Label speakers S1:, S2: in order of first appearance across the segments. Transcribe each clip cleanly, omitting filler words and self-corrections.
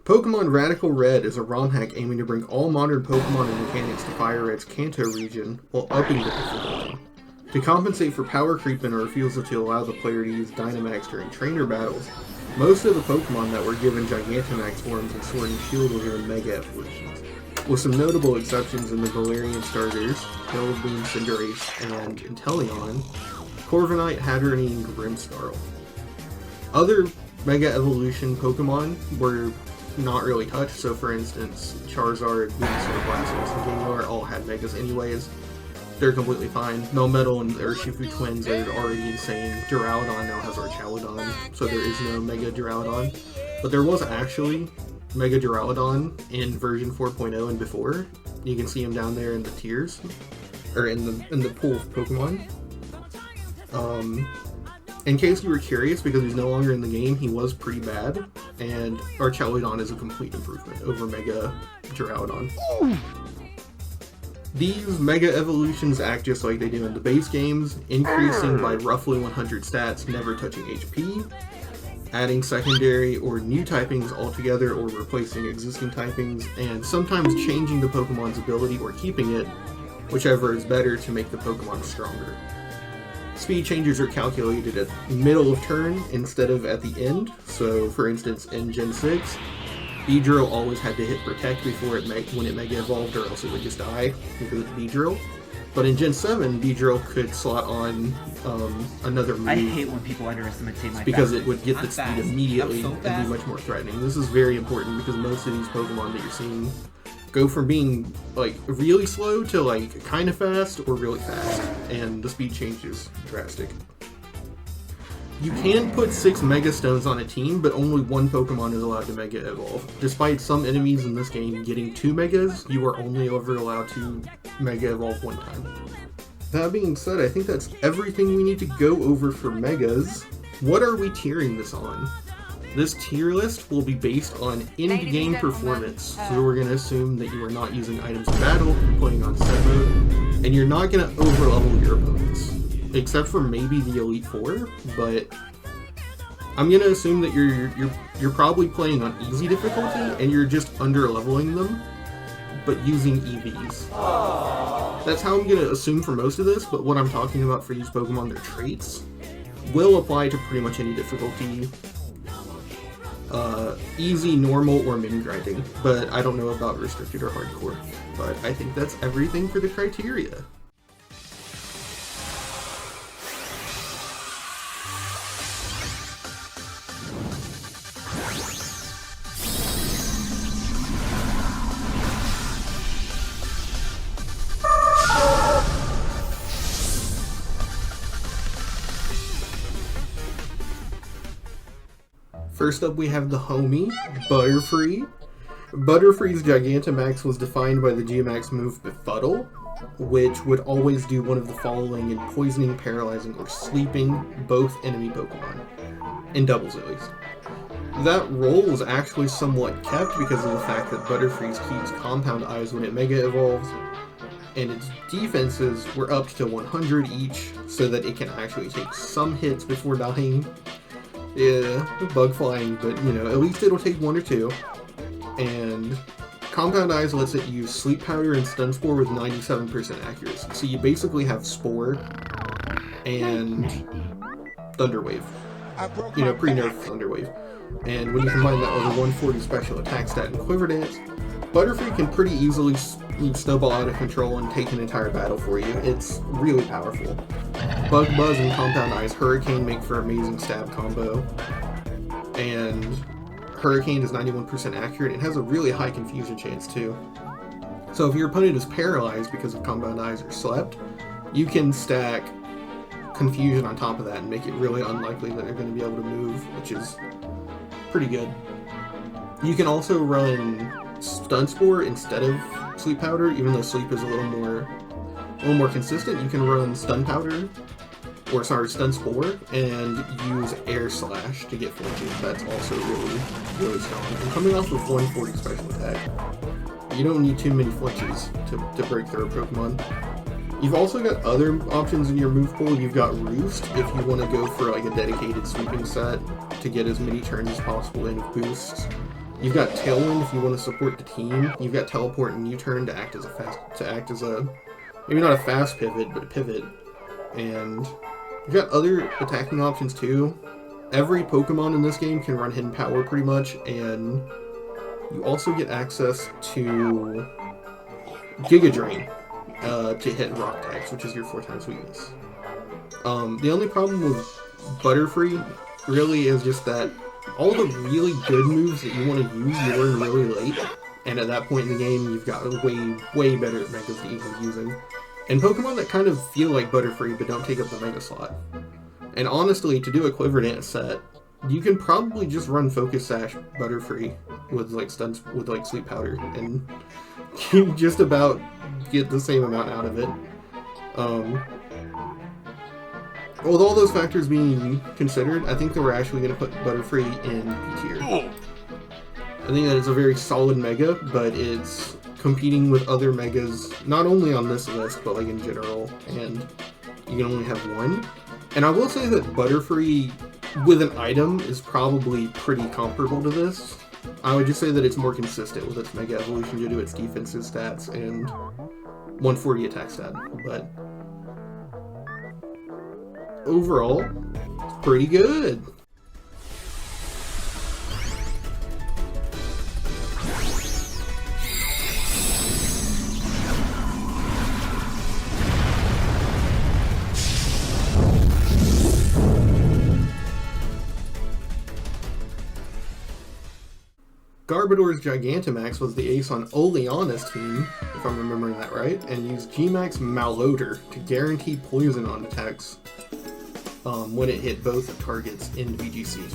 S1: Pokemon Radical Red is a ROM hack aiming to bring all modern Pokemon and mechanics to Fire Red's Kanto region while upping the difficulty. To compensate for power creep and a refusal to allow the player to use Dynamax during trainer battles, most of the Pokemon that were given Gigantamax forms in Sword and Shield were given Mega Evolutions, with some notable exceptions in the Galarian starters, Rillaboom, Cinderace, and Inteleon, Corviknight, Hatterene, and Grimmsnarl. Other Mega Evolution Pokemon were not really touched, so for instance, Charizard, Venusaur, Blastoise, and Kingler all had Megas anyways. They're completely fine. Melmetal and Urshifu twins are already insane. Duraludon now has Archaludon, so there is no Mega Duraludon. But there was actually Mega Duraludon in version 4.0 and before. You can see him down there in the tiers, or in the pool of Pokemon. In case you were curious, because he's no longer in the game, he was pretty bad, and Archaludon is a complete improvement over Mega Duraludon. These Mega Evolutions act just like they do in the base games, increasing by roughly 100 stats, never touching HP, adding secondary or new typings altogether or replacing existing typings, and sometimes changing the Pokemon's ability or keeping it, whichever is better to make the Pokemon stronger. Speed changes are calculated at the middle of turn instead of at the end, so for instance in Gen 6, Beedrill always had to hit Protect before when it Mega Evolved, or else it would just die because it's Beedrill. But in Gen 7, Beedrill could slot on another move.
S2: I hate when people underestimate my
S1: because it would get the speed immediately and be much more threatening. This is very important because most of these Pokemon that you're seeing go from being like really slow to like kind of fast or really fast, and the speed change is drastic. You can put 6 Mega Stones on a team, but only one Pokemon is allowed to Mega Evolve. Despite some enemies in this game getting 2 Megas, you are only ever allowed to Mega Evolve one time. That being said, I think that's everything we need to go over for Megas. What are we tiering this on? This tier list will be based on in-game performance, so we're going to assume that you are not using items in battle, you're playing on set mode, and you're not going to overlevel your opponents. Except for maybe the Elite Four, but I'm gonna assume that you're probably playing on easy difficulty and you're just under leveling them, but using EVs. That's how I'm gonna assume for most of this, but what I'm talking about for these Pokemon, their traits, will apply to pretty much any difficulty. Easy, normal, or min grinding, but I don't know about restricted or hardcore. But I think that's everything for the criteria. First up, we have the homie, Butterfree. Butterfree's Gigantamax was defined by the Geomax move Befuddle, which would always do one of the following in poisoning, paralyzing, or sleeping both enemy Pokemon, in doubles at least. That role was actually somewhat kept because of the fact that Butterfree's keeps Compound Eyes when it Mega Evolves, and its defenses were upped to 100 each so that it can actually take some hits before dying. Yeah, bug flying, but you know, at least it'll take 1 or 2. And Compound Eyes lets it use Sleep Powder and Stun Spore with 97% accuracy. So you basically have Spore and Thunder Wave. You know, pre-nerf Thunder Wave. And when you combine that with a 140 special attack stat and Quiver Dance, Butterfree can pretty easily snowball out of control and take an entire battle for you. It's really powerful. Bug Buzz and Compound Eyes Hurricane make for amazing stab combo. And Hurricane is 91% accurate and has a really high confusion chance too. So if your opponent is paralyzed because of Compound Eyes or slept, you can stack Confusion on top of that and make it really unlikely that they're going to be able to move, which is pretty good. You can also run Stun Spore instead of Sleep Powder, even though Sleep is a little more consistent. You can run Stun Spore and use Air Slash to get flinches. That's also really, really strong. And coming off with 140 special attack, you don't need too many flinches to break through a Pokemon. You've also got other options in your move pool. You've got Roost if you want to go for like a dedicated sweeping set to get as many turns as possible in boosts. You've got Tailwind if you want to support the team. You've got Teleport and U-Turn to act as a maybe not a fast pivot, but a pivot. And you've got other attacking options too. Every Pokemon in this game can run Hidden Power pretty much, and you also get access to Giga Drain to hit Rock types, which is your 4x weakness. The only problem with Butterfree really is just that all the really good moves that you want to use, you learn really late, and at that point in the game, you've got way better at Megas that you're using. And Pokemon that kind of feel like Butterfree but don't take up the Mega slot. And honestly, to do a Quiver Dance set, you can probably just run Focus Sash Butterfree with like stuns with like Sleep Powder, and you just about get the same amount out of it. With all those factors being considered, I think that we're actually going to put Butterfree in B tier. I think that it's a very solid Mega, but it's competing with other Megas, not only on this list, but like in general, and you can only have one. And I will say that Butterfree with an item is probably pretty comparable to this. I would just say that it's more consistent with its Mega Evolution due to its defensive stats and 140 attack stat, but overall, it's pretty good. Garbodor's Gigantamax was the ace on Oleana's team, if I'm remembering that right, and used G-Max Malodor to guarantee poison on attacks when it hit both targets in VGC.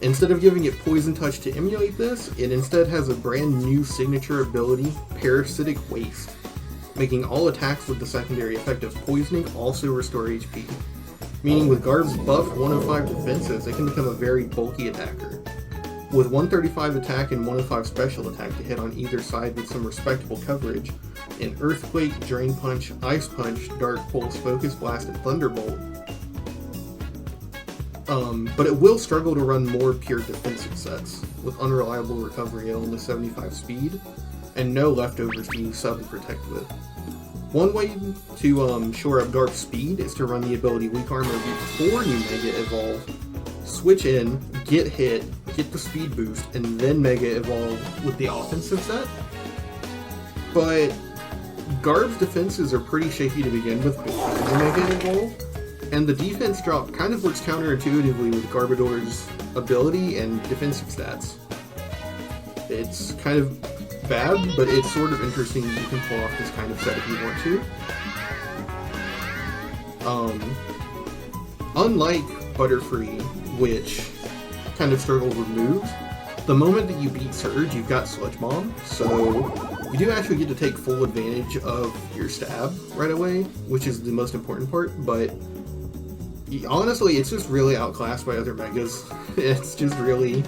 S1: Instead of giving it Poison Touch to emulate this, it instead has a brand new signature ability, Parasitic Waste, making all attacks with the secondary effect of poisoning also restore HP. Meaning with Garb's buffed 105 defenses, it can become a very bulky attacker. With 135 attack and 105 special attack to hit on either side with some respectable coverage, in Earthquake, Drain Punch, Ice Punch, Dark Pulse, Focus Blast, and Thunderbolt. But it will struggle to run more pure defensive sets, with unreliable recovery at only 75 speed, and no leftovers to use sub and protect with. One way to shore up Garb's speed is to run the ability Weak Armor before you Mega Evolve, switch in, get hit, get the speed boost, and then Mega Evolve with the offensive set. But Garb's defenses are pretty shaky to begin with before the Mega Evolve, and the defense drop kind of works counterintuitively with Garbodor's ability and defensive stats. It's kind of bad, but it's sort of interesting that you can pull off this kind of set if you want to. Unlike Butterfree, which kind of struggles with moves, the moment that you beat Surge, you've got Sludge Bomb, so you do actually get to take full advantage of your stab right away, which is the most important part, but honestly, it's just really outclassed by other Megas. It's just really...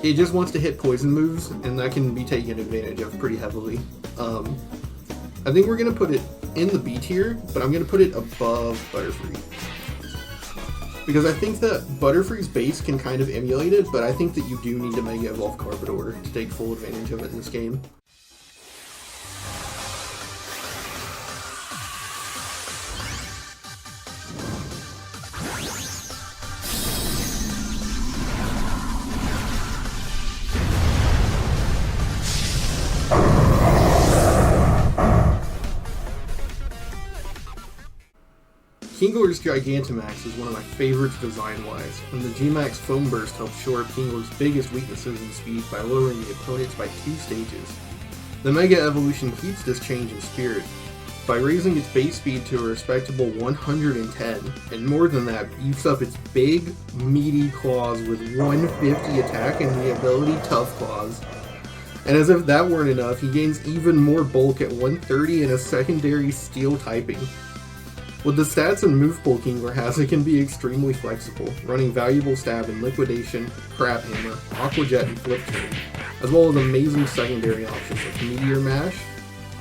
S1: It just wants to hit poison moves, and that can be taken advantage of pretty heavily. I think we're going to put it in the B tier, but I'm going to put it above Butterfree. Because I think that Butterfree's base can kind of emulate it, but I think that you do need to Mega Evolve Garbodor to take full advantage of it in this game. Kingler's Gigantamax is one of my favorites design-wise, and the G-Max Foam Burst helps shore up Kingler's biggest weaknesses in speed by lowering the opponents by 2 stages. The Mega Evolution keeps this change in spirit, by raising its base speed to a respectable 110, and more than that, beefs up its big, meaty claws with 150 attack and the ability Tough Claws. And as if that weren't enough, he gains even more bulk at 130 and a secondary Steel typing. With the stats and move pool Kingler has, it can be extremely flexible, running valuable stab in Liquidation, Crab Hammer, Aqua Jet, and Flip Turn, as well as amazing secondary options like Meteor Mash,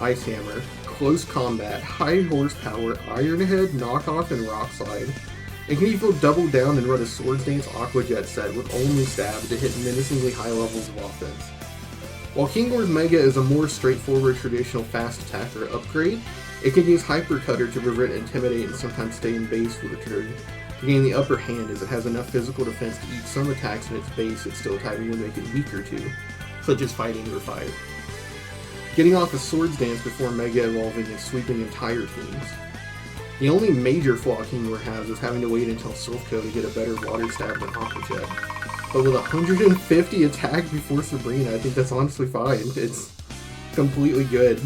S1: Ice Hammer, Close Combat, High Horsepower, Iron Head, Knockoff, and Rock Slide. It can even double down and run a Swords Dance Aqua Jet set with only Stab to hit menacingly high levels of offense. While Kingler's Mega is a more straightforward traditional fast attacker upgrade, it can use Hyper Cutter to prevent Intimidate and sometimes stay in base for the turn, to gain the upper hand as it has enough physical defense to eat some attacks in its base it's still typing to make it weaker to, such as Fighting or Fire. Getting off a Swords Dance before Mega Evolving and sweeping entire teams. The only major flaw Kingler has is having to wait until Silph-Co to get a better Water Stab than Aqua Jet. But with 150 attack before Sabrina, I think that's honestly fine. It's completely good.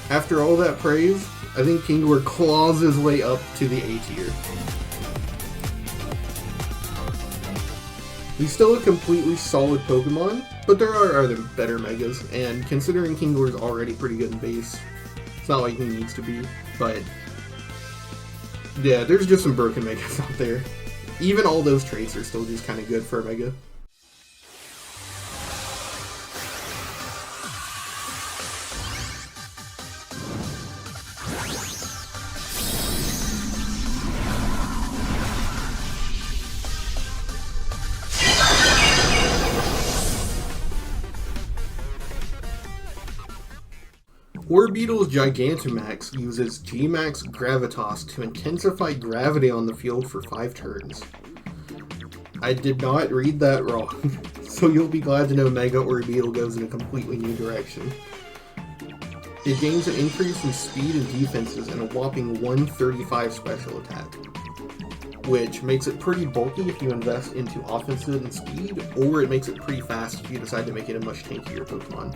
S1: After all that praise, I think Kingler claws his way up to the A tier. He's still a completely solid Pokemon, but there are other better Megas, and considering Kingler's already pretty good in base, it's not like he needs to be, but yeah, there's just some broken Megas out there. Even all those traits are still just kind of good for a Mega. Orbeetle's Gigantamax uses G-Max Gravitas to intensify gravity on the field for 5 turns. I did not read that wrong, so you'll be glad to know Mega Orbeetle goes in a completely new direction. It gains an increase in speed and defenses and a whopping 135 special attack, which makes it pretty bulky if you invest into offensive and speed, or it makes it pretty fast if you decide to make it a much tankier Pokemon.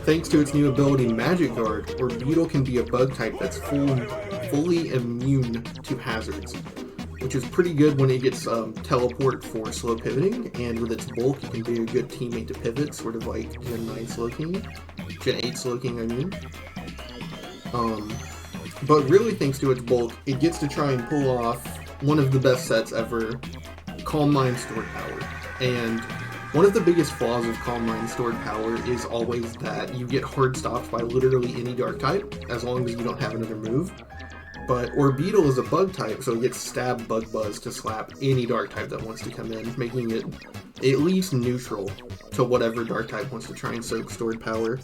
S1: Thanks to its new ability Magic Guard, Orbeetle can be a bug type that's fully immune to hazards, which is pretty good when it gets teleport for slow pivoting, and with its bulk it can be a good teammate to pivot, sort of like Gen 9 Slowking, Gen 8 Slowking I mean. But really thanks to its bulk, it gets to try and pull off one of the best sets ever, Calm Mind Stored Power. And one of the biggest flaws of Calm Mind Stored Power is always that you get hard stopped by literally any dark type, as long as you don't have another move. But Orbeetle is a bug type, so it gets Stab, Bug Buzz to slap any dark type that wants to come in, making it at least neutral to whatever dark type wants to try and soak stored power.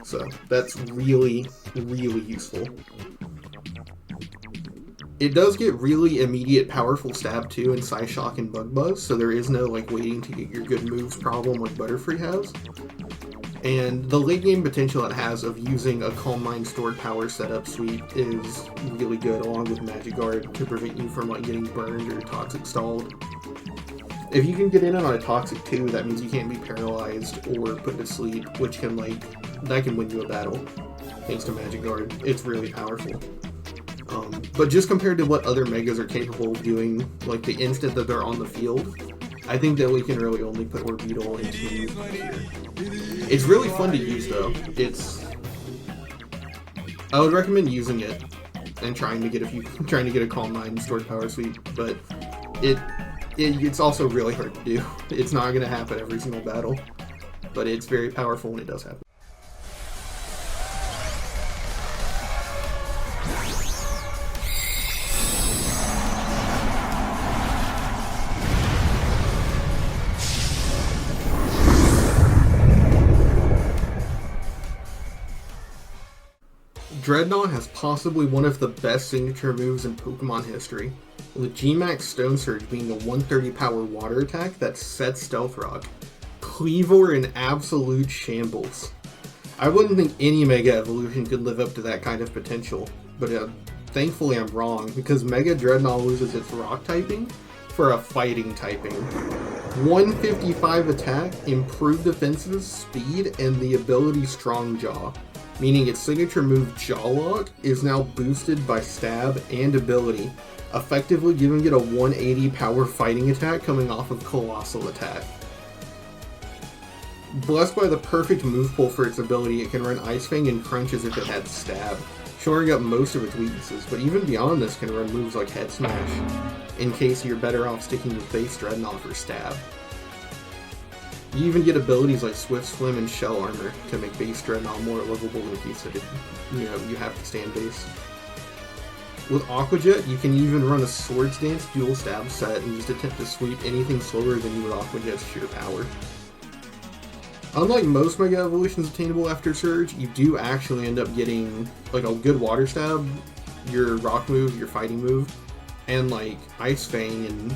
S1: So that's really, really useful. It does get really immediate powerful Stab too in Psyshock and Bug Buzz, so there is no like waiting to get your good moves problem like Butterfree has. And the late game potential it has of using a Calm Mind Stored Power setup suite is really good, along with Magic Guard to prevent you from like getting burned or Toxic stalled. If you can get in on a Toxic too, that means you can't be paralyzed or put to sleep, which can that can win you a battle. Thanks to Magic Guard, it's really powerful. But just compared to what other Megas are capable of doing, like the instant that they're on the field, I think that we can really only put Orbeetle into here. It's really fun to use though. I would recommend using it and trying to get a Calm Mind Stored Power suite, but it's also really hard to do. It's not going to happen every single battle, but it's very powerful when it does happen. Drednaw has possibly one of the best signature moves in Pokemon history, with G-Max Stone Surge being a 130 power water attack that sets Stealth Rock. Cleavor in absolute shambles. I wouldn't think any Mega Evolution could live up to that kind of potential, but thankfully I'm wrong, because Mega Drednaw loses its Rock typing for a Fighting typing. 155 attack, improved defenses, speed, and the ability Strong Jaw, meaning its signature move Jaw Lock is now boosted by Stab and ability, effectively giving it a 180 power fighting attack coming off of Coalossal attack. Blessed by the perfect move pool for its ability, it can run Ice Fang and Crunch as if it had Stab, shoring up most of its weaknesses, but even beyond this can run moves like Head Smash, in case you're better off sticking with base Drednaw for Stab. You even get abilities like Swift Swim and Shell Armor to make base Drednaw more livable in case that you have to stay in base. With Aqua Jet, you can even run a Swords Dance dual stab set and just attempt to sweep anything slower than you with Aqua Jet's sheer power. Unlike most Mega Evolutions attainable after Surge, you do actually end up getting like a good Water Stab, your Rock move, your Fighting move, and like Ice Fang, and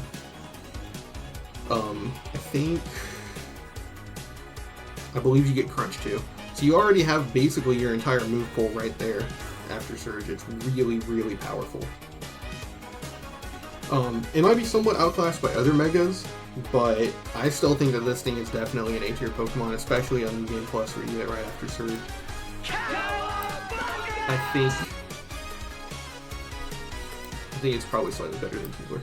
S1: I believe you get Crunch too. So you already have basically your entire move pool right there after Surge. It's really, really powerful. It might be somewhat outclassed by other Megas, but I still think that this thing is definitely an A-tier Pokemon, especially on Game Plus where you get it right after Surge. I think it's probably slightly better than Kingler.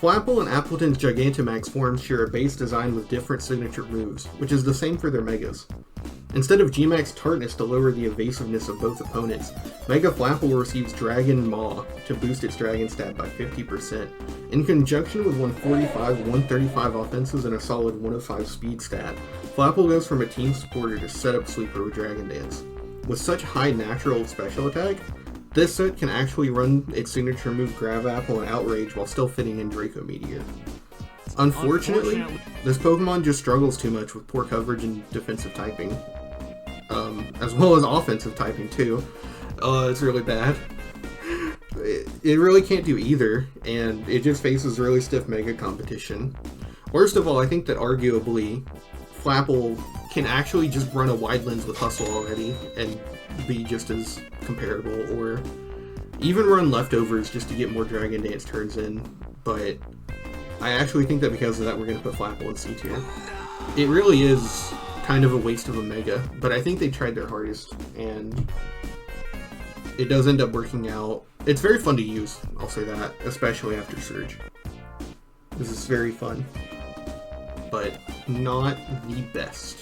S1: Flapple and Appletun's Gigantamax forms share a base design with different signature moves, which is the same for their Megas. Instead of Gmax Tartness to lower the evasiveness of both opponents, Mega Flapple receives Dragon Maw to boost its Dragon stat by 50%, in conjunction with 145, 135 offenses and a solid 105 speed stat. Flapple goes from a team supporter to setup sweeper with Dragon Dance. With such high natural special attack, this set can actually run its signature move Grav Apple and Outrage while still fitting in Draco Meteor. Unfortunately, this Pokemon just struggles too much with poor coverage and defensive typing. As well as offensive typing too. It's really bad. It really can't do either, and it just faces really stiff Mega competition. Worst of all, I think that arguably, Flapple can actually just run a wide lens with Hustle already, and be just as comparable, or even run leftovers just to get more Dragon Dance turns in, but I actually think that because of that we're going to put Flapple in C tier. It really is kind of a waste of a Mega, but I think they tried their hardest, and it does end up working out. It's very fun to use, I'll say that, especially after Surge. This is very fun, but not the best.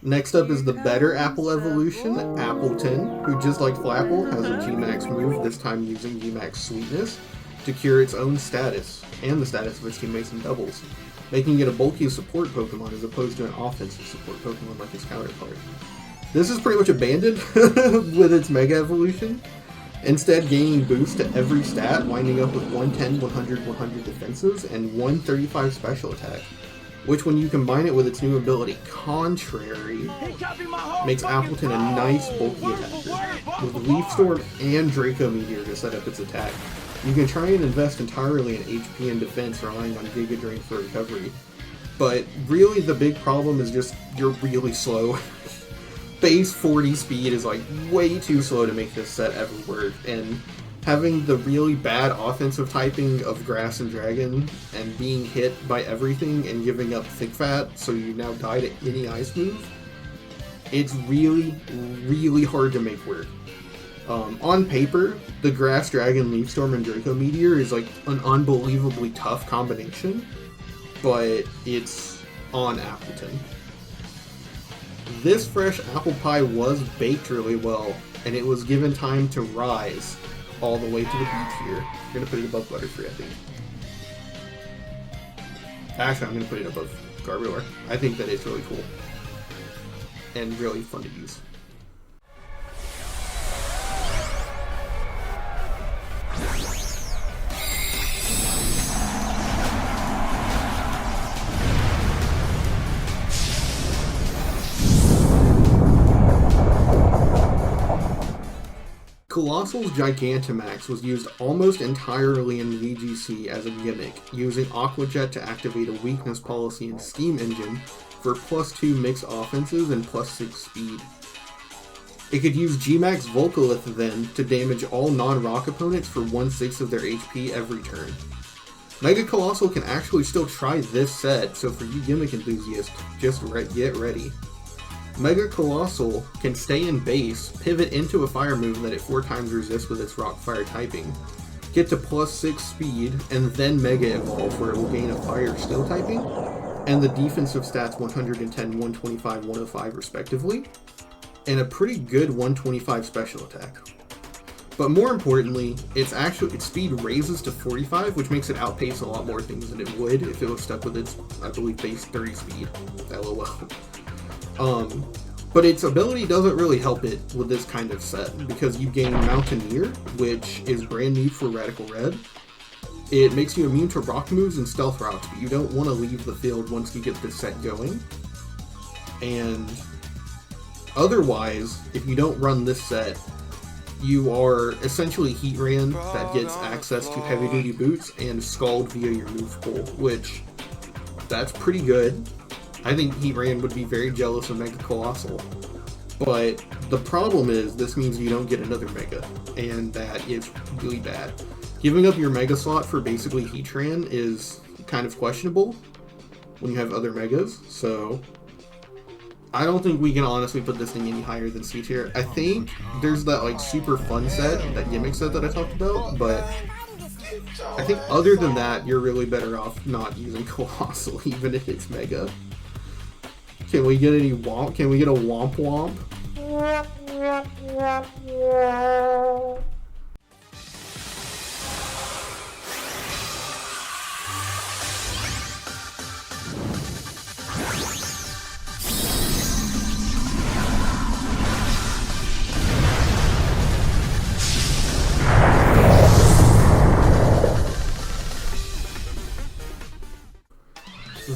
S1: Next up is the better Apple evolution, Appletun, who just like Flapple has a Gmax move, this time using Gmax Sweetness, to cure its own status, and the status of its teammates in doubles, making it a bulky support Pokemon as opposed to an offensive support Pokemon like its counterpart. This is pretty much abandoned with its Mega Evolution, instead gaining boost to every stat, winding up with 110, 100, 100 defenses, and 135 special attack, which when you combine it with its new ability, Contrary, makes Appletun a nice bulky attacker. With Leaf Storm and Draco Meteor to set up its attack, you can try and invest entirely in HP and defense, relying on Giga Drain for recovery. But really the big problem is just you're really slow. Base 40 speed is like way too slow to make this set ever work, and having the really bad offensive typing of Grass and Dragon and being hit by everything and giving up Thick Fat so you now die to any ice move, it's really, really hard to make work. On paper, the Grass, Dragon, Leaf Storm, and Draco Meteor is like an unbelievably tough combination, but it's on Appletun. This fresh apple pie was baked really well, and it was given time to rise all the way to the B tier. I'm going to put it above Butterfree, I think. Actually, I'm going to put it above Garbodor. I think that it's really cool and really fun to use. Coalossal's Gigantamax was used almost entirely in VGC as a gimmick, using Aqua Jet to activate a weakness policy in Steam Engine for +2 mixed offenses and +6 speed. It could use Gmax Volcalith then to damage all non-rock opponents for 1/6 of their HP every turn. Mega Coalossal can actually still try this set, so for you gimmick enthusiasts, just get ready. Mega Coalossal can stay in base, pivot into a fire move that it 4 times resists with its rock fire typing, get to +6 speed, and then Mega Evolve where it will gain a fire steel typing, and the defensive stats 110, 125, 105 respectively, and a pretty good 125 special attack. But more importantly, its speed raises to 45, which makes it outpace a lot more things than it would if it was stuck with its, I believe, base 30 speed. LOL. But its ability doesn't really help it with this kind of set, because you gain Mountaineer, which is brand new for Radical Red. It makes you immune to rock moves and stealth rocks, but you don't want to leave the field once you get this set going. And otherwise, if you don't run this set, you are essentially Heatran that gets access to heavy duty boots and Scald via your move pool, which, that's pretty good. I think Heatran would be very jealous of Mega Coalossal. But the problem is, this means you don't get another Mega, and that is really bad. Giving up your Mega slot for basically Heatran is kind of questionable when you have other Megas, so I don't think we can honestly put this thing any higher than C tier. I think there's that like super fun set, that gimmick set that I talked about, but I think other than that, you're really better off not using Coalossal, even if it's Mega. Can we get any Womp? Can we get a Womp Womp?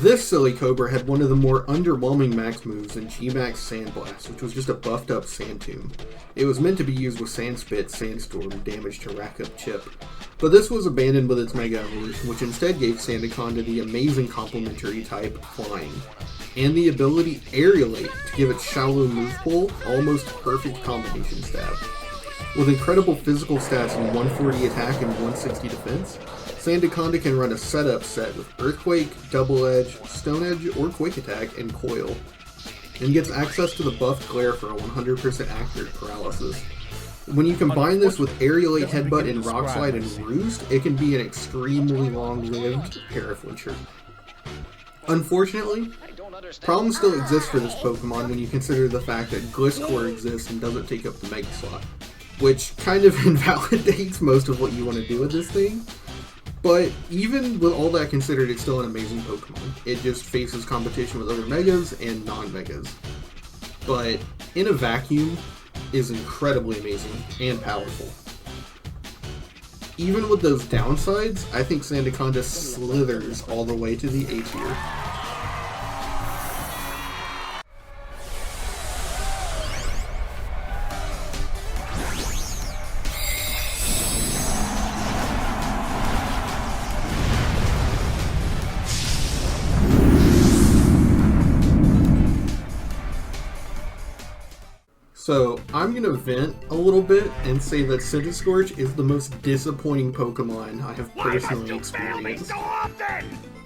S1: This silly Cobra had one of the more underwhelming max moves in G-Max Sandblast, which was just a buffed up Sand Tomb. It was meant to be used with Sand Spit, Sandstorm, damage to rack up chip. But this was abandoned with its Mega Evolution, which instead gave Sandaconda the amazing complementary type Flying, and the ability Aerialate to give its shallow move pool almost perfect combination stab. With incredible physical stats in 140 attack and 160 defense, Sandaconda can run a setup set with Earthquake, Double Edge, Stone Edge, or Quick Attack, and Coil, and gets access to the buffed Glare for a 100% accurate paralysis. When you combine this with Aerialate, Headbutt, and Rock Slide and Roost, it can be an extremely long-lived Paraflincher. Unfortunately, problems still exist for this Pokemon when you consider the fact that Gliscor exists and doesn't take up the Mega slot, which kind of invalidates most of what you want to do with this thing. But even with all that considered, it's still an amazing Pokemon. It just faces competition with other Megas and non-Megas. But in a vacuum, is incredibly amazing and powerful. Even with those downsides, I think Sandaconda slithers all the way to the A tier. So, I'm going to vent a little bit and say that Centiskorch is the most disappointing Pokemon I have personally experienced.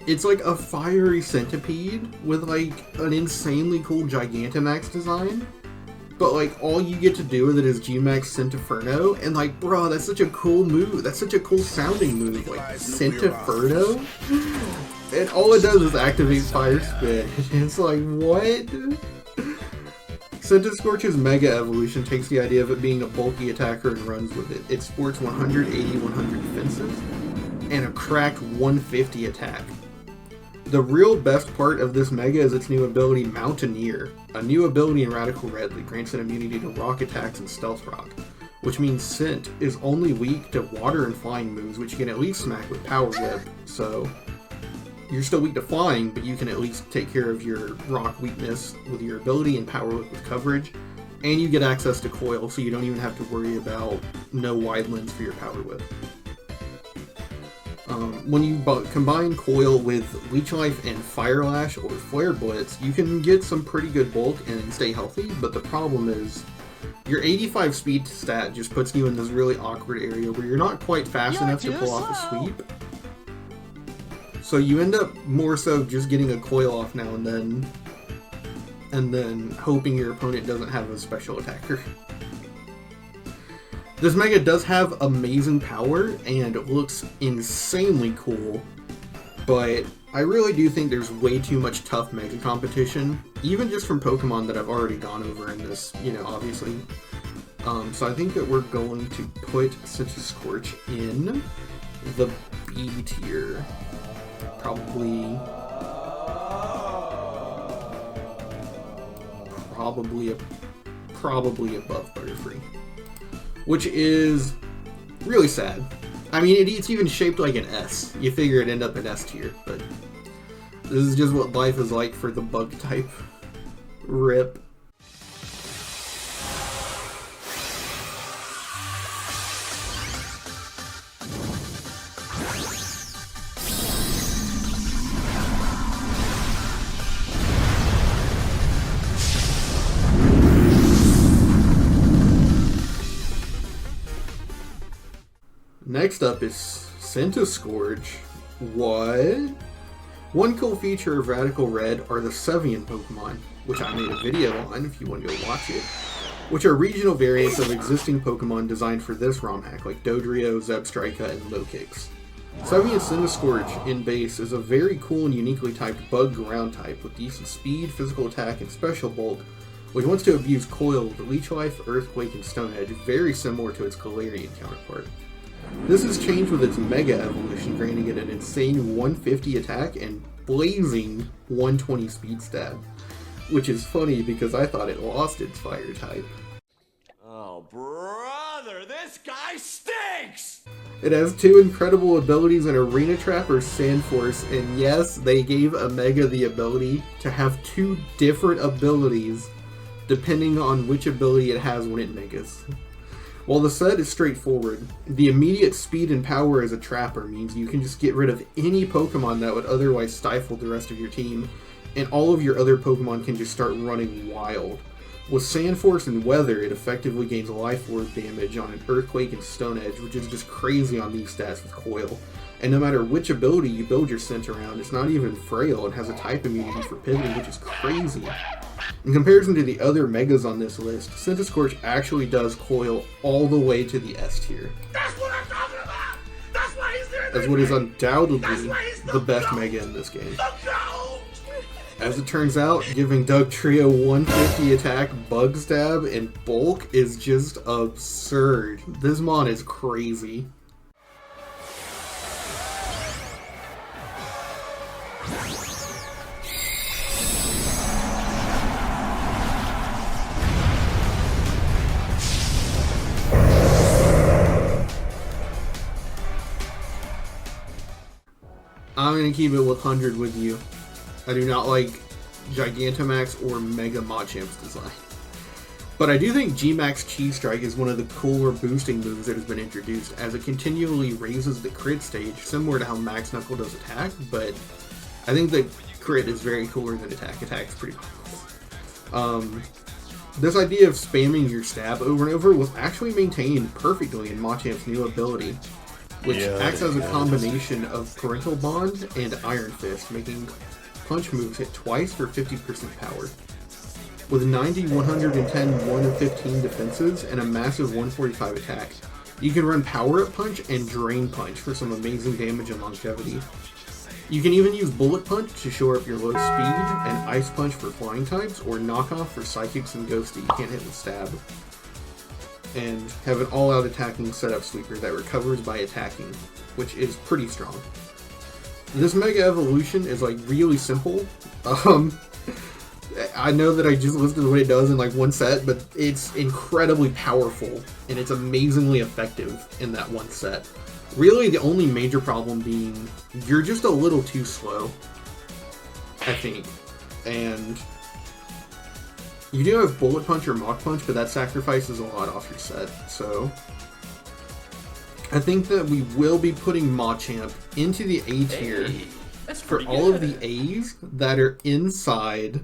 S1: It's like a fiery centipede with like an insanely cool Gigantamax design, but like all you get to do with it is G-Max Centiferno, and like bro, that's such a cool move, that's such a cool sounding move, like Centiferno? And all it does is activate Fire Spin. It's like, what? Centiskorch's Mega Evolution takes the idea of it being a bulky attacker and runs with it. It sports 180, 100 defenses, and a cracked 150 attack. The real best part of this Mega is its new ability Mountaineer, a new ability in Radical Red that grants it immunity to rock attacks and Stealth Rock, which means Scent is only weak to water and flying moves, which you can at least smack with Power Whip, so you're still weak to flying, but you can at least take care of your rock weakness with your ability and Power Whip with coverage. And you get access to Coil, so you don't even have to worry about no wide lens for your Power Whip. When you combine Coil with Leech Life and Fire Lash or Flare Blitz, you can get some pretty good bulk and stay healthy, but the problem is your 85 speed stat just puts you in this really awkward area where you're not quite fast enough to pull off a sweep. So you end up more so just getting a Coil off now and then, and then hoping your opponent doesn't have a special attacker. This Mega does have amazing power and it looks insanely cool, but I really do think there's way too much tough Mega competition, even just from Pokemon that I've already gone over in this, you know, obviously. So I think that we're going to put Centiskorch in the B tier. Probably above Butterfree. Which is really sad. I mean, it's even shaped like an S. You figure it'd end up in S tier, but this is just what life is like for the bug type. RIP. Next up is Centiskorch. What? One cool feature of Radical Red are the Seviian Pokemon, which I made a video on if you want to go watch it, which are regional variants of existing Pokemon designed for this ROM hack, like Dodrio, Zebstrika, and Lokix. Seviian Centiskorch in base is a very cool and uniquely typed bug ground type with decent speed, physical attack, and special bulk, which wants to abuse Coil, Leech Life, Earthquake, and Stone Edge, very similar to its Galarian counterpart. This has changed with its Mega Evolution, granting it an insane 150 attack and blazing 120 speed stab. Which is funny because I thought it lost its fire type.
S3: Oh, brother, this guy stinks!
S1: It has two incredible abilities in Arena Trap or Sand Force, and yes, they gave a Mega the ability to have two different abilities depending on which ability it has when it Megas. While the set is straightforward, the immediate speed and power as a trapper means you can just get rid of any Pokemon that would otherwise stifle the rest of your team, and all of your other Pokemon can just start running wild. With Sand Force and Weather, it effectively gains Life Orb damage on an Earthquake and Stone Edge, which is just crazy on these stats with Coil. And no matter which ability you build your scent around, it's not even frail and has a type immunity for pivoting, which is crazy. In comparison to the other Megas on this list, Centiskorch actually does Coil all the way to the S tier.
S3: That's what I'm talking about! That's why he's there!
S1: As what is undoubtedly the best Mega in this game. As it turns out, giving Dugtrio 150 attack, Bug Stab, and Bulk is just absurd. This mon is crazy. I'm going to keep it 100 with you. I do not like Gigantamax or Mega Machamp's design. But I do think G-Max Cheese Strike is one of the cooler boosting moves that has been introduced, as it continually raises the crit stage, similar to how Max Knuckle does attack, but I think that crit is very cooler than attack. Attack is pretty powerful. This idea of spamming your stab over and over was actually maintained perfectly in Machamp's new ability, which acts as a combination of Parental Bond and Iron Fist, making punch moves hit twice for 50% power. With 90, 110, 1 and 15 defenses, and a massive 145 attack, you can run Power Up Punch and Drain Punch for some amazing damage and longevity. You can even use Bullet Punch to shore up your low speed, and Ice Punch for flying types, or Knock Off for psychics and ghosts that you can't hit with stab. And have an all-out attacking setup sweeper that recovers by attacking, which is pretty strong. This Mega Evolution is like really simple. I know that I just listed what it does in like one set, but it's incredibly powerful and it's amazingly effective in that one set. Really, the only major problem being you're just a little too slow, I think. And you do have Bullet Punch or Mach Punch, but that sacrifices a lot off your set, so I think that we will be putting Machamp into the A tier for all of the A's that are inside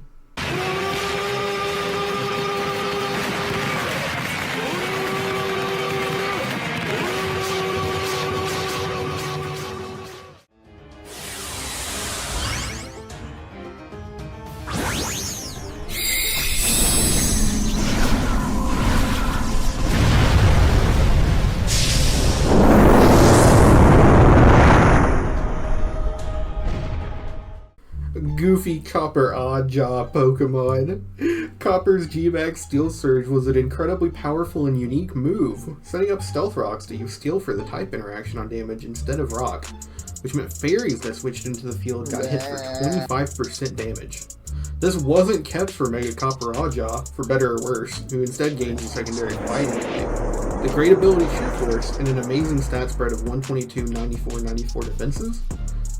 S1: Goofy Copperajah Pokemon. Copper's G-Max Steel Surge was an incredibly powerful and unique move, setting up Stealth Rocks to use Steel for the type interaction on damage instead of Rock, which meant fairies that switched into the field got hit for 25% damage. This wasn't kept for Mega Copperajah, for better or worse, who instead gains a secondary fighting type, the great ability Sheer Force, and an amazing stat spread of 122, 94, 94 defenses,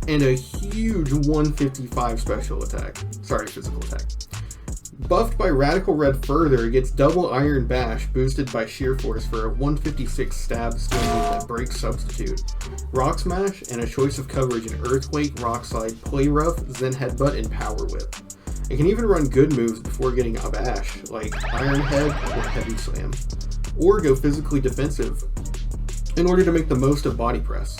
S1: and a huge 155 special attack. Sorry, physical attack. Buffed by Radical Red further, it gets double Iron Bash, boosted by Sheer Force for a 156 stab skill move that breaks Substitute, Rock Smash, and a choice of coverage in Earthquake, Rock Slide, Play Rough, Zen Headbutt, and Power Whip. It can even run good moves before getting a bash, like Iron Head or Heavy Slam, or go physically defensive in order to make the most of Body Press.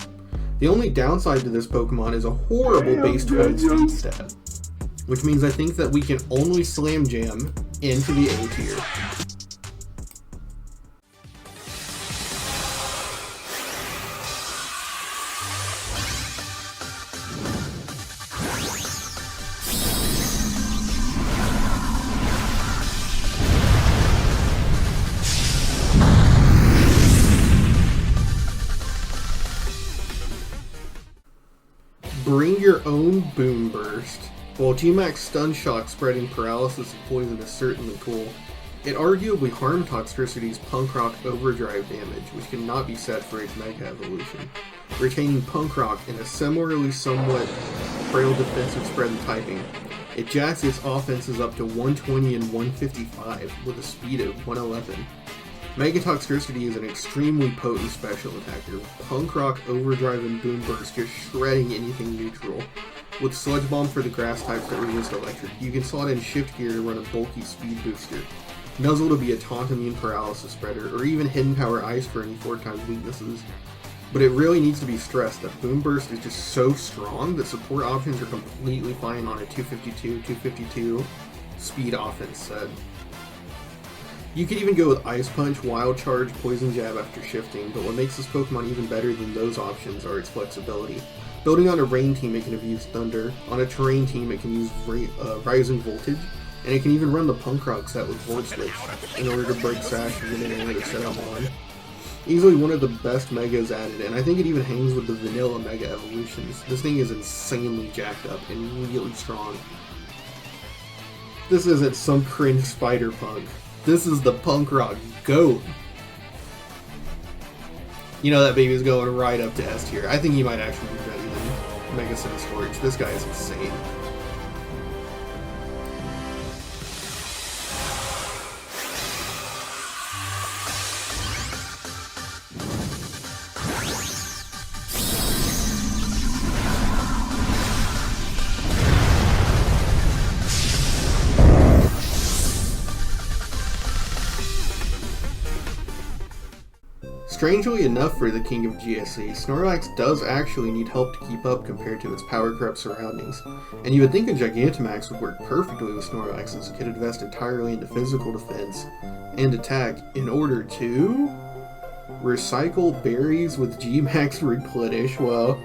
S1: The only downside to this Pokemon is a horrible base 12 speed stat, which means I think that we can only Slam Jam into the A tier. Bring your own Boom Burst. While G-Max Stun Shock spreading paralysis and poison is certainly cool, it arguably harmed Toxtricity's Punk Rock Overdrive damage, which cannot be set for its Mega Evolution, retaining Punk Rock in a similarly somewhat frail defensive spread and typing. It jacks its offenses up to 120 and 155 with a speed of 111. Mega Toxtricity is an extremely potent special attacker, with Punk Rock, Overdrive, and Boom Burst just shredding anything neutral. With Sludge Bomb for the grass types that resist electric, you can slot in Shift Gear to run a bulky speed booster, Nuzzle to be a taunt immune paralysis spreader, or even Hidden Power Ice for any 4x weaknesses. But it really needs to be stressed that Boom Burst is just so strong that support options are completely fine on a 252 speed offense set. You could even go with Ice Punch, Wild Charge, Poison Jab after shifting, but what makes this Pokemon even better than those options are its flexibility. Building on a Rain team, it can have used Thunder. On a Terrain team, it can use Rising Voltage, and it can even run the Punk Rock set with Volt Switch in order to break Sash and get in to set up on. Easily one of the best Megas added, and I think it even hangs with the vanilla Mega Evolutions. This thing is insanely jacked up and really strong. This isn't some cringe Spider-Punk. This is the Punk Rock GOAT. You know that baby's going right up to S tier. I think he might actually be better than Mega Centiskorch. This guy is insane. Strangely enough for the king of GSE, Snorlax does actually need help to keep up compared to its power-corrupt surroundings, and you would think a Gigantamax would work perfectly with Snorlax as it could invest entirely into physical defense and attack in order to recycle berries with G-Max Replenish. Well,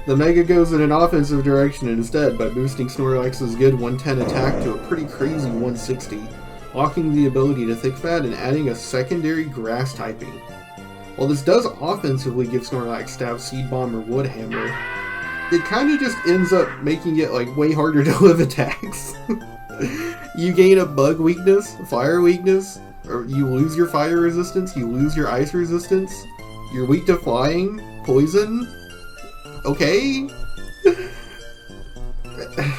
S1: the Mega goes in an offensive direction instead by boosting Snorlax's good 110 attack to a pretty crazy 160, locking the ability to Thick Fat and adding a secondary grass typing. While this does offensively give Snorlax Stab, Seed Bomb, or Wood Hammer, it kind of just ends up making it like way harder to live attacks. You gain a Bug weakness, Fire weakness, or you lose your Fire resistance, you lose your Ice resistance, you're weak to Flying, Poison, okay?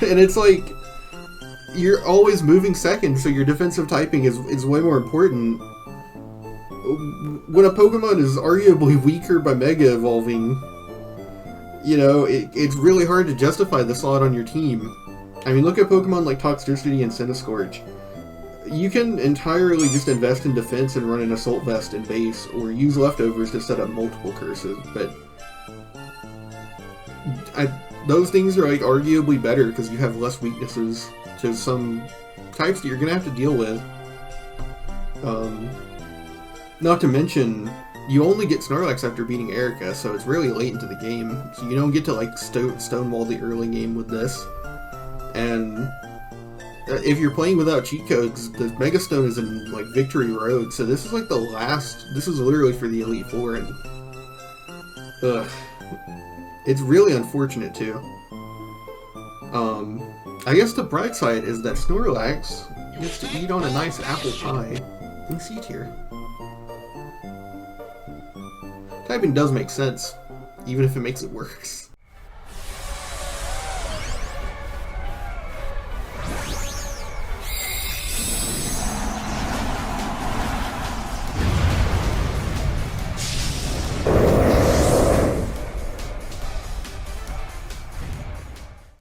S1: And it's like, you're always moving second, so your defensive typing is way more important. When a Pokemon is arguably weaker by Mega Evolving, you know, it's really hard to justify the slot on your team. I mean, look at Pokemon like Toxtricity and Centiskorch. You can entirely just invest in defense and run an Assault Vest in base, or use leftovers to set up multiple curses, but those things are like arguably better because you have less weaknesses to some types that you're going to have to deal with. Not to mention, you only get Snorlax after beating Erica, so it's really late into the game, so you don't get to like stonewall the early game with this. And if you're playing without cheat codes, the Mega Stone is in like Victory Road, so this is like the last. This is literally for the Elite Four, and it's really unfortunate too. I guess the bright side is that Snorlax gets to eat on a nice apple pie in C tier. Typing does make sense, even if it makes it worse.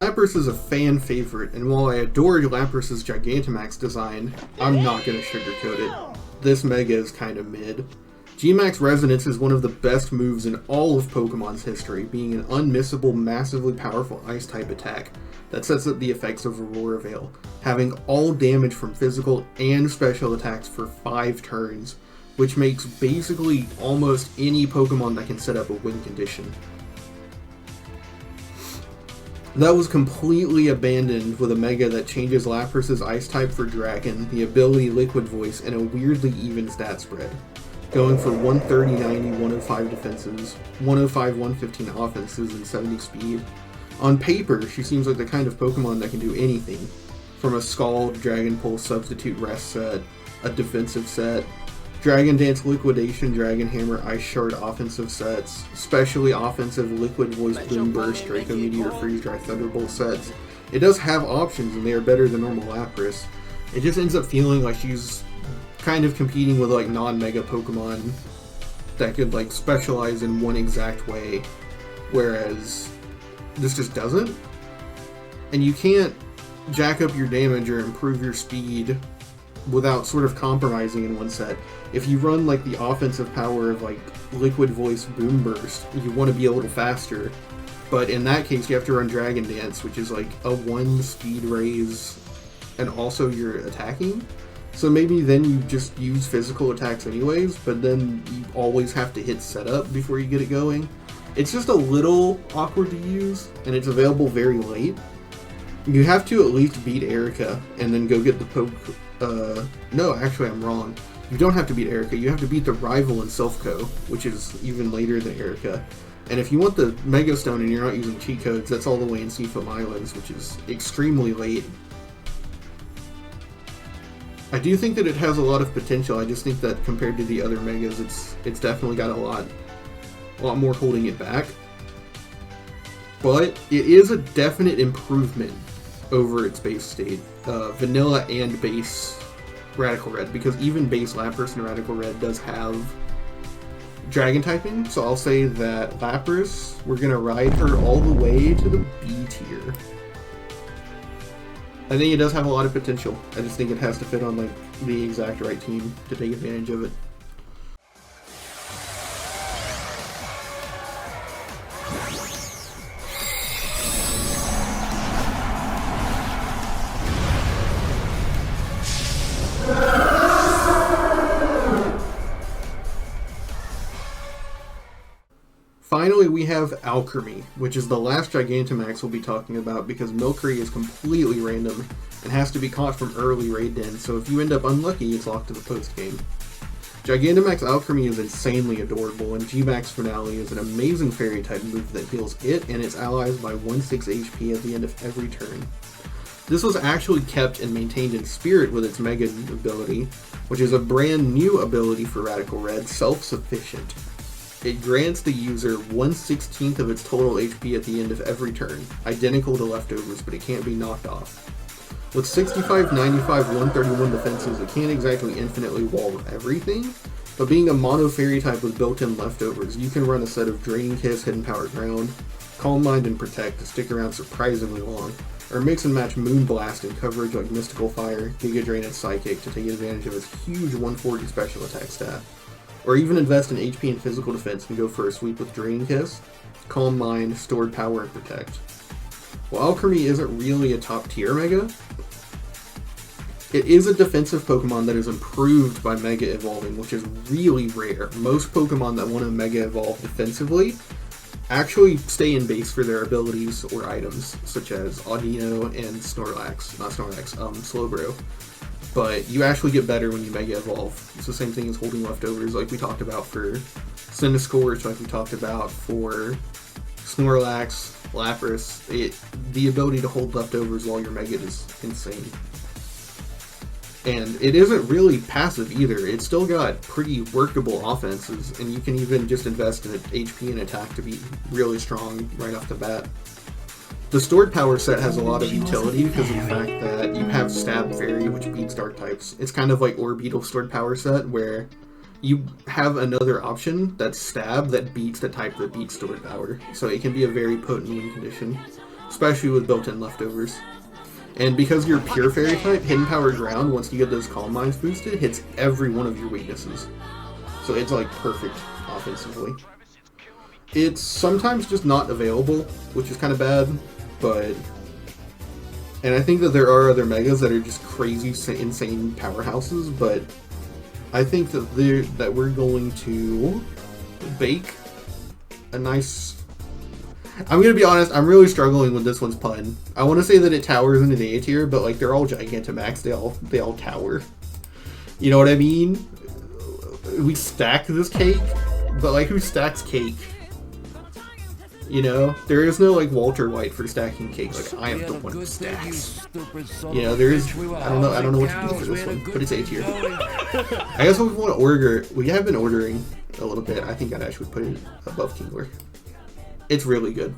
S1: Lapras is a fan favorite, and while I adored Lapras' Gigantamax design, I'm not going to sugarcoat it. This Mega is kind of mid. G-Max Resonance is one of the best moves in all of Pokemon's history, being an unmissable, massively powerful Ice-type attack that sets up the effects of Aurora Veil, having all damage from physical and special attacks for 5 turns, which makes basically almost any Pokemon that can set up a win condition. That was completely abandoned with a Mega that changes Lapras' Ice-type for Dragon, the ability Liquid Voice, and a weirdly even stat spread, going for 130, 90, 105 defenses, 105, 115 offenses, and 70 speed. On paper, she seems like the kind of Pokemon that can do anything, from a Scald, Dragon Pulse, Substitute Rest set, a defensive set, Dragon Dance, Liquidation, Dragon Hammer, Ice Shard offensive sets, specially offensive Liquid Voice, Boom Burst, Draco Meteor, Freeze Dry, Thunderbolt sets. It does have options, and they are better than normal Lapras. It just ends up feeling like she's kind of competing with like non-Mega Pokemon that could like specialize in one exact way, whereas this just doesn't. And you can't jack up your damage or improve your speed without sort of compromising in one set. If you run like the offensive power of like Liquid Voice, Boom Burst, you want to be a little faster, but in that case you have to run Dragon Dance, which is like a 1 speed raise and also you're attacking. So maybe then you just use physical attacks anyways, but then you always have to hit setup before you get it going. It's just a little awkward to use, and it's available very late. You have to at least beat Erica and then go get the no, actually I'm wrong. You don't have to beat Erica, you have to beat the rival in Self-Co, which is even later than Erica. And if you want the Mega Stone and you're not using cheat codes, that's all the way in Seafoam Islands, which is extremely late. I do think that it has a lot of potential. I just think that compared to the other Megas, it's definitely got a lot more holding it back. But it is a definite improvement over its base state, Vanilla and base Radical Red, because even base Lapras and Radical Red does have Dragon typing. So I'll say that Lapras, we're gonna ride her all the way to the B tier. I think it does have a lot of potential. I just think it has to fit on like the exact right team to take advantage of it. Finally, we have Alcremie, which is the last Gigantamax we'll be talking about because Milcery is completely random and has to be caught from early raid den, so if you end up unlucky, it's locked to the post-game. Gigantamax Alcremie is insanely adorable, and G-Max Finale is an amazing fairy-type move that heals it and its allies by 1/6 HP at the end of every turn. This was actually kept and maintained in Spirit with its Mega ability, which is a brand new ability for Radical Red, Self-Sufficient. It grants the user 1/16 of its total HP at the end of every turn, identical to Leftovers, but it can't be knocked off. With 65, 95, 131 defenses, it can't exactly infinitely wall everything, but being a mono fairy type with built-in Leftovers, you can run a set of Draining Kiss, Hidden Power Ground, Calm Mind, and Protect to stick around surprisingly long, or mix and match Moonblast and coverage like Mystical Fire, Giga Drain, and Psychic to take advantage of its huge 140 special attack stat. Or even invest in HP and physical defense and go for a sweep with Draining Kiss, Calm Mind, Stored Power, and Protect. While Alcremie isn't really a top tier Mega, it is a defensive Pokemon that is improved by Mega Evolving, which is really rare. Most Pokemon that want to Mega Evolve defensively actually stay in base for their abilities or items, such as Audino and Snorlax. Not Snorlax, Slowbro. But you actually get better when you Mega Evolve. It's the same thing as holding leftovers, like we talked about for Centiskorch, like we talked about for Snorlax, Lapras. The ability to hold leftovers while you're Mega is insane. And it isn't really passive either. It's still got pretty workable offenses, and you can even just invest in HP and attack to be really strong right off the bat. The stored power set has a lot of utility because of the fact that you have Stab Fairy, which beats dark types. It's kind of like Orbeetle stored power set, where you have another option that's Stab that beats the type that beats stored power. So it can be a very potent win condition, especially with built-in leftovers. And because you're pure Fairy type, Hidden Power Ground, once you get those Calm Minds boosted, hits every one of your weaknesses. So it's like perfect offensively. It's sometimes just not available, which is kind of bad, but... And I think that there are other Megas that are just crazy, insane powerhouses, but I think that we're going to bake a nice... I'm gonna be honest, I'm really struggling with this one's pun. I want to say that it towers into the A tier, but like they're all Gigantamax, they all tower. You know what I mean? We stack this cake, but like who stacks cake? You know, there is no like Walter White for stacking cake. Like I am the one who stacks. You know, there is. I don't know what to do for this one, but it's A tier. I guess we want to order. We have been ordering a little bit. I think I'd actually put it above Kingler. It's really good.